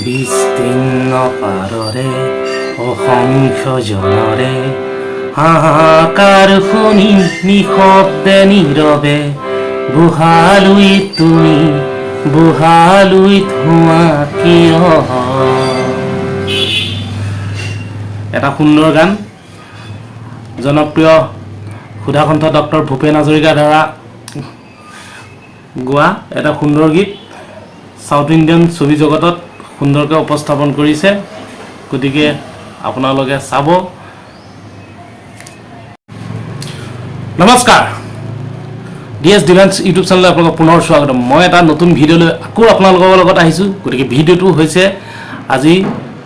বিস্তীৰ্ণ পাৰৰে অসংখ্য জনৰে হাহাকাৰ শুনি নিশব্দে নীৰৱে বুহালুই ধোঁৱা কিয়। এটা সুন্দৰ গান, জনপ্ৰিয় সুধাকণ্ঠ ডক্টৰ ভূপেন হাজৰিকাৰ দ্বাৰা গোৱা এটা সুন্দৰ গীত সাউথ ইণ্ডিয়ান ছবি জগতত সুন্দৰকৈ উপস্থাপন কৰিছে। গতিকে আপোনালোকে চাব। নমস্কাৰ, ডিএছ ডিভেন্স ইউটিউব চেনেললৈ আপোনালোকক পুনৰ স্বাগতম। মই এটা নতুন ভিডিঅ' লৈ আকৌ আপোনালোকৰ লগত আহিছোঁ। গতিকে ভিডিঅ'টো হৈছে আজি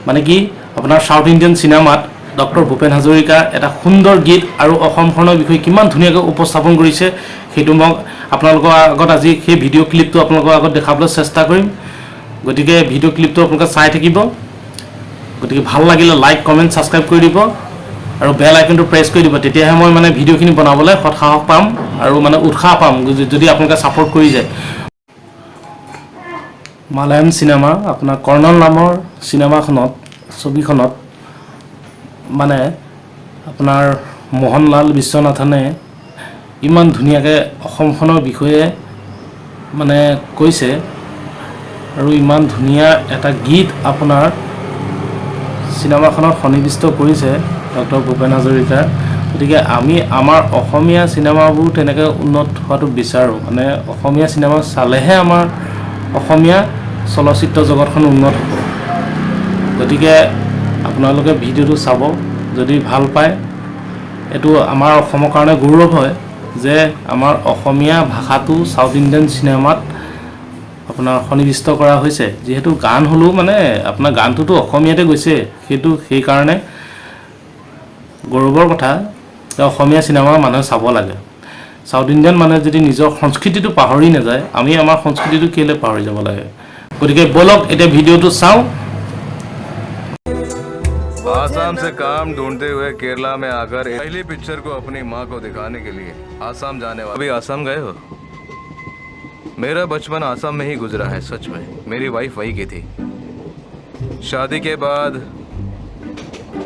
মানে কি আপোনাৰ সাউথ ইণ্ডিয়ান চিনেমাত ডক্টৰ ভূপেন হাজৰিকাৰ এটা সুন্দৰ গীত আৰু অসমখনৰ বিষয়ে কিমান ধুনীয়াকৈ উপস্থাপন কৰিছে সেইটো মই আপোনালোকৰ আগত আজি সেই ভিডিঅ' ক্লিপটো আপোনালোকৰ আগত দেখাবলৈ চেষ্টা কৰিম। গতিকে ভিডিঅ' ক্লিপটো আপোনালোকে চাই থাকিব। গতিকে ভাল লাগিলে লাইক কমেণ্ট ছাবস্ক্ৰাইব কৰি দিব আৰু বেল আইকনটো প্ৰেছ কৰি দিব। তেতিয়াহে মই মানে ভিডিঅ'খিনি বনাবলৈ সাহস পাম আৰু মানে উৎসাহ পাম যদি আপোনালোকে ছাপোৰ্ট কৰি যায়। মালায়াম চিনেমা আপোনাৰ কৰ্ণল নামৰ ছবিখনত মানে আপোনাৰ মোহনলাল বিশ্বনাথনে ইমান ধুনীয়াকৈ অসমখনৰ বিষয়ে মানে কৈছে আৰু ইমান ধুনীয়া এটা গীত আপোনাৰ চিনেমাখনত সন্নিৱিষ্ট কৰিছে ডক্টৰ ভূপেন হাজৰিকাৰ। গতিকে আমি আমাৰ অসমীয়া চিনেমাবোৰ তেনেকৈ উন্নত হোৱাটো বিচাৰোঁ। মানে অসমীয়া চিনেমা চালেহে আমাৰ অসমীয়া চলচ্চিত্ৰ জগতখন উন্নত হ'ব। গতিকে আপোনালোকে ভিডিঅ'টো চাব, যদি ভাল পায়। এইটো আমাৰ অসমৰ কাৰণে গৌৰৱ হয় যে আমাৰ অসমীয়া ভাষাটো সাউথ ইণ্ডিয়ান চিনেমাত আপোনাৰ সন্নিৱিষ্ট কৰা হৈছে। যিহেতু গান হ'লেও মানে আপোনাৰ গানটোতো অসমীয়াতে গৈছে, সেইকাৰণে গৌৰৱৰ কথা যে অসমীয়া চিনেমা মানুহে চাব লাগে। সাউথ ইণ্ডিয়ান মানুহে যদি নিজৰ সংস্কৃতিটো পাহৰি নাযায়, আমি আমাৰ সংস্কৃতিটো কেলৈ পাহৰি যাব লাগে। গতিকে ব'লক এতিয়া ভিডিঅ'টো চাওঁ। आसाम से काम ढूंढते हुए केरला में आकर पहली पिक्चर को अपनी माँ को दिखाने के लिए आसाम जाने वाले। अभी आसाम गए हो? मेरा बचपन आसाम में ही गुजरा है। सच में मेरी वाइफ वहीं की थी। शादी के बाद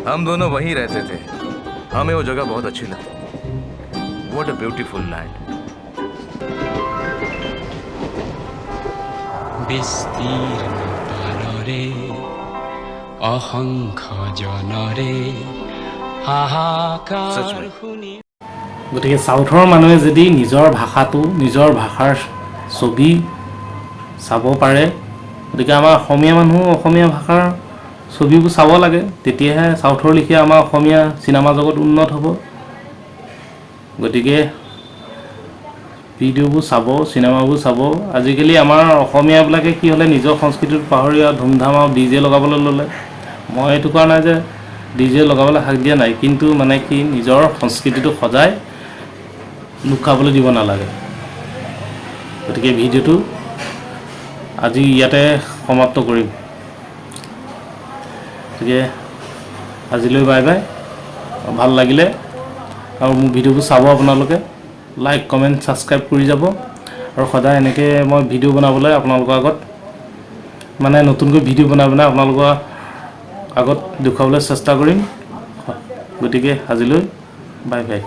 हम दोनों वहीं रहते थे। हमें वो जगह बहुत अच्छी लगती। What a beautiful land. বিস্তীৰ্ণ পাৰৰে অসংখ্য জনৰে হাহাকাৰ শুনি। গতিকে সাউথৰ মানুহে যদি নিজৰ ভাষাৰ ছবি চাব পাৰে, গতিকে আমাৰ অসমীয়া মানুহ অসমীয়া ভাষাৰ ছবিবোৰ চাব লাগে। তেতিয়াহে সাউথৰ লেখীয়া আমাৰ অসমীয়া চিনেমা জগত উন্নত হ'ব। গতিকে ভিডিঅ'বোৰ চাব, চিনেমাবোৰ চাব। আজিকালি আমাৰ অসমীয়াবিলাকে কি হ'লে নিজৰ সংস্কৃতিটো পাহৰি আৰু ধুমধাম আৰু DJ লগাবলৈ ল'লে। মই এইটো কোৱা নাই যে DJ লগাবলৈ হাক দিয়া নাই, কিন্তু মানে কি নিজৰ সংস্কৃতিটো সদায় লুকাবলৈ দিব নালাগে। গতিকে ভিডিঅ'টো আজি ইয়াতে সমাপ্ত কৰিম। গতিকে আজিলৈ বাই বাই। ভাল লাগিলে আৰু মোৰ ভিডিঅ'বোৰ চাব আপোনালোকে। লাইক কমেণ্ট ছাবস্ক্ৰাইব কৰি যাব আৰু সদায় এনেকৈ মই ভিডিঅ' বনাবলৈ আপোনালোকৰ আগত মানে নতুনকৈ ভিডিঅ' বনাই আপোনালোকৰ আগত দেখুৱাবলৈ চেষ্টা কৰিম। গতিকে আজিলৈ বাই বাই।